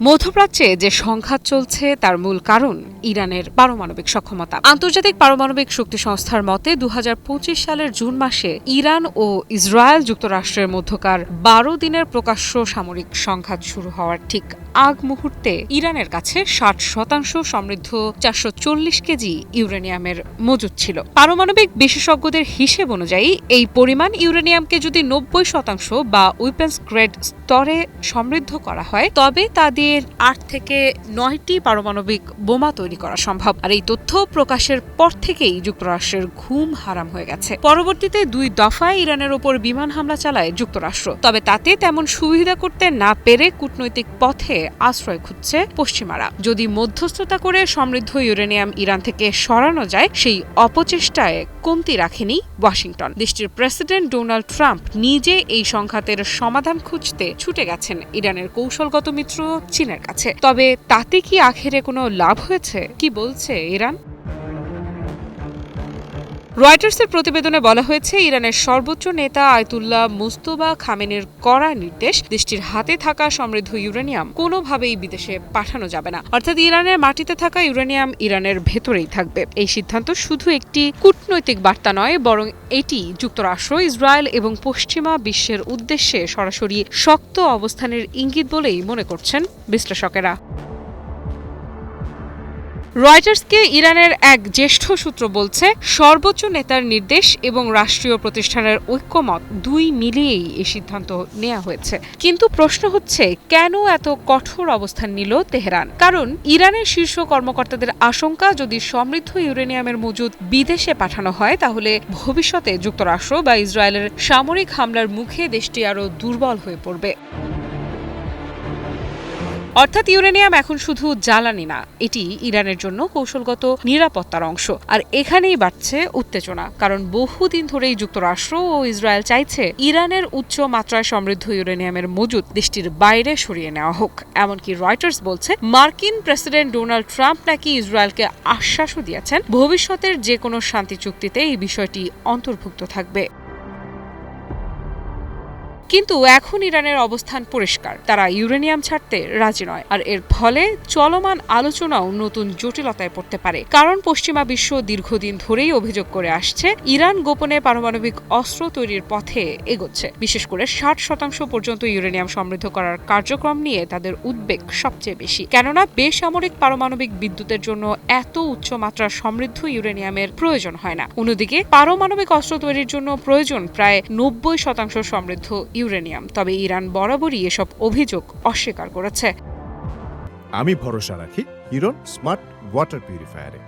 মধ্যপ্রাচ্যে যে সংঘাত চলছে তার মূল কারণ ইরানের পারমাণবিক সক্ষমতা। আন্তর্জাতিক পারমাণবিক শক্তি সংস্থার মতে ২০২৫ সালের জুন মাসে ইরান ও ইসরায়েল যুক্তরাষ্ট্রের মধ্যকার ১২ দিনের প্রকাশ্য সামরিক সংঘাত শুরু হওয়ার ঠিক আগ মুহূর্তে ইরানের কাছে ৬০% সমৃদ্ধ ৪৪০ কেজি ইউরেনিয়ামের মজুদ ছিল। পারমাণবিক বিশেষজ্ঞদের হিসেব অনুযায়ী এই পরিমাণ ইউরেনিয়ামকে যদি ৯০% বা উইপেন্স গ্রেড স্তরে সমৃদ্ধ করা হয় তবে তা দিয়ে ৮ থেকে ৯টি পারমাণবিক বোমা তৈরি করা সম্ভব। আর এই তথ্য প্রকাশের পর থেকেই যুক্তরাষ্ট্রের ঘুম হারাম হয়ে গেছে। পরবর্তীতে ২ দফায় ইরানের ওপর বিমান হামলা চালায় যুক্তরাষ্ট্র, তবে তাতে তেমন সুবিধা করতে না পেরে কূটনৈতিক পথে আশ্রয় খুঁজছে পশ্চিমারা। যদি মধ্যস্থতা করে সমৃদ্ধ ইউরেনিয়াম ইরান থেকে সরানো যায়, সেই অপচেষ্টায় কমতি রাখেনি ওয়াশিংটন। দেশটির প্রেসিডেন্ট ডোনাল্ড ট্রাম্প নিজে এই সংঘাতের সমাধান খুঁজতে ছুটে গেছেন ইরানের কৌশলগত মিত্র চীনের কাছে। তবে তাতে কি আখেরে কোনো লাভ হয়েছে? কি বলছে ইরান? রয়টার্সের প্রতিবেদনে বলা হয়েছে, ইরানের সর্বোচ্চ নেতা আয়াতুল্লাহ মুজতবা খামেনির কড়া নির্দেশ, দেশটির হাতে থাকা সমৃদ্ধ ইউরেনিয়াম কোনোভাবেই বিদেশে পাঠানো যাবে না। অর্থাৎ ইরানের মাটিতে থাকা ইউরেনিয়াম ইরানের ভেতরেই থাকবে। এই সিদ্ধান্ত শুধু একটি কূটনৈতিক বার্তা নয়, বরং এটি যুক্তরাষ্ট্র, ইসরায়েল এবং পশ্চিমা বিশ্বের উদ্দেশ্যে সরাসরি শক্ত অবস্থানের ইঙ্গিত বলেই মনে করছেন বিশ্লেষকেরা। রয়টার্সকে ইরানের এক জ্যেষ্ঠ সূত্র বলছে, সর্বোচ্চ নেতার নির্দেশ এবং রাষ্ট্রীয় প্রতিষ্ঠানের ঐক্যমত দুই মিলিয়েই এই সিদ্ধান্ত নেওয়া হয়েছে। কিন্তু প্রশ্ন হচ্ছে, কেন এত কঠোর অবস্থান নিল তেহরান? কারণ ইরানের শীর্ষ কর্মকর্তাদের আশঙ্কা, যদি সমৃদ্ধ ইউরেনিয়ামের মজুদ বিদেশে পাঠানো হয় তাহলে ভবিষ্যতে যুক্তরাষ্ট্র বা ইসরায়েলের সামরিক হামলার মুখে দেশটি আরও দুর্বল হয়ে পড়বে। অর্থাৎ ইউরেনিয়াম এখন শুধু জ্বালানি না, এটি ইরানের জন্য কৌশলগত নিরাপত্তার অংশ। আর এখানেই বাড়ছে উত্তেজনা, কারণ বহুদিন ধরেই যুক্তরাষ্ট্র ও ইসরায়েল চাইছে ইরানের উচ্চ মাত্রায় সমৃদ্ধ ইউরেনিয়ামের মজুদ দেশটির বাইরে সরিয়ে নেওয়া হোক। এমনকি রয়টার্স বলছে, মার্কিন প্রেসিডেন্ট ডোনাল্ড ট্রাম্প নাকি ইসরায়েলকে আশ্বাসও দিয়েছেন ভবিষ্যতের যে কোনো শান্তি চুক্তিতে এই বিষয়টি অন্তর্ভুক্ত থাকবে। কিন্তু এখন ইরানের অবস্থান পরিষ্কার, তারা ইউরেনিয়াম ছাড়তে রাজি নয়। আর এর ফলে চলমান আলোচনাও নতুন জটিলতায় পড়তে পারে। কারণ পশ্চিমা বিশ্ব দীর্ঘদিন ধরেই অভিযোগ করে আসছে, ইরান গোপনে পারমাণবিক অস্ত্র তৈরির পথে এগোচ্ছে। বিশেষ করে ৬০% পর্যন্ত ইউরেনিয়াম সমৃদ্ধ করার কার্যক্রম নিয়ে তাদের উদ্বেগ সবচেয়ে বেশি। কেননা বেসামরিক পারমাণবিক বিদ্যুতের জন্য এত উচ্চ মাত্রার সমৃদ্ধ ইউরেনিয়ামের প্রয়োজন হয় না। অন্যদিকে পারমাণবিক অস্ত্র তৈরির জন্য প্রয়োজন প্রায় ৯০% সমৃদ্ধ ইউরেনিয়াম। তবে ইরান বরাবরই এসব অভিযোগ অস্বীকার করেছে। আমি ভরসা রাখি হিরন স্মার্ট ওয়াটার পিউরিফায়ারে।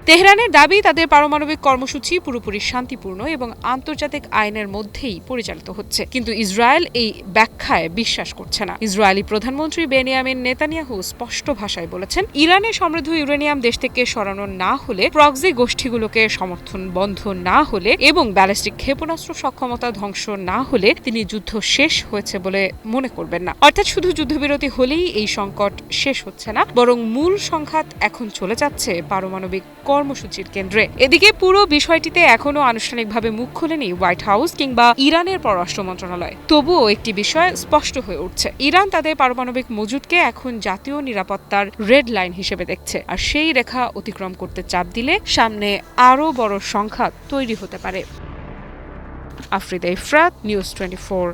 তেহরানের দাবি, তাদের পারমাণবিক কর্মসূচি পুরোপুরি শান্তিপূর্ণ এবং আন্তর্জাতিক আইনের মধ্যেই পরিচালিত হচ্ছে। কিন্তু ইসরায়েল এই ব্যাখ্যায় বিশ্বাস করছে না। ইসরায়েলি প্রধানমন্ত্রী বেনিয়ামিন নেতানিয়াহু স্পষ্ট ভাষায় বলেছেন, ইরানের সমৃদ্ধ ইউরেনিয়াম দেশ থেকে সরানো না হলে, প্রক্সি গোষ্ঠীগুলোকে সমর্থন বন্ধ না হলে এবং ব্যালিস্টিক ক্ষেপণাস্ত্র সক্ষমতা ধ্বংস না হলে তিনি যুদ্ধ শেষ হয়েছে বলে মনে করবেন না। অর্থাৎ শুধু যুদ্ধবিরতি হলেই এই সংকট শেষ হচ্ছে না, বরং মূল সংঘাত এখন চলে যাচ্ছে পারমাণবিক কর্মসূচির কেন্দ্রে। এদিকে পুরো বিষয়টিতে এখনো আনুষ্ঠানিকভাবে মুখ খোলেনি হোয়াইট হাউস কিংবা ইরানের পররাষ্ট্র মন্ত্রণালয়। তবুও একটি বিষয় স্পষ্ট হয়ে উঠছে, ইরান তাদের পারমাণবিক মজুদকে এখন জাতীয় নিরাপত্তার রেড লাইন হিসেবে দেখছে। আর সেই রেখা অতিক্রম করতে চাপ দিলে সামনে আরও বড় সংঘাত তৈরি হতে পারে। আফরিদা ইফরাত, নিউজ 24।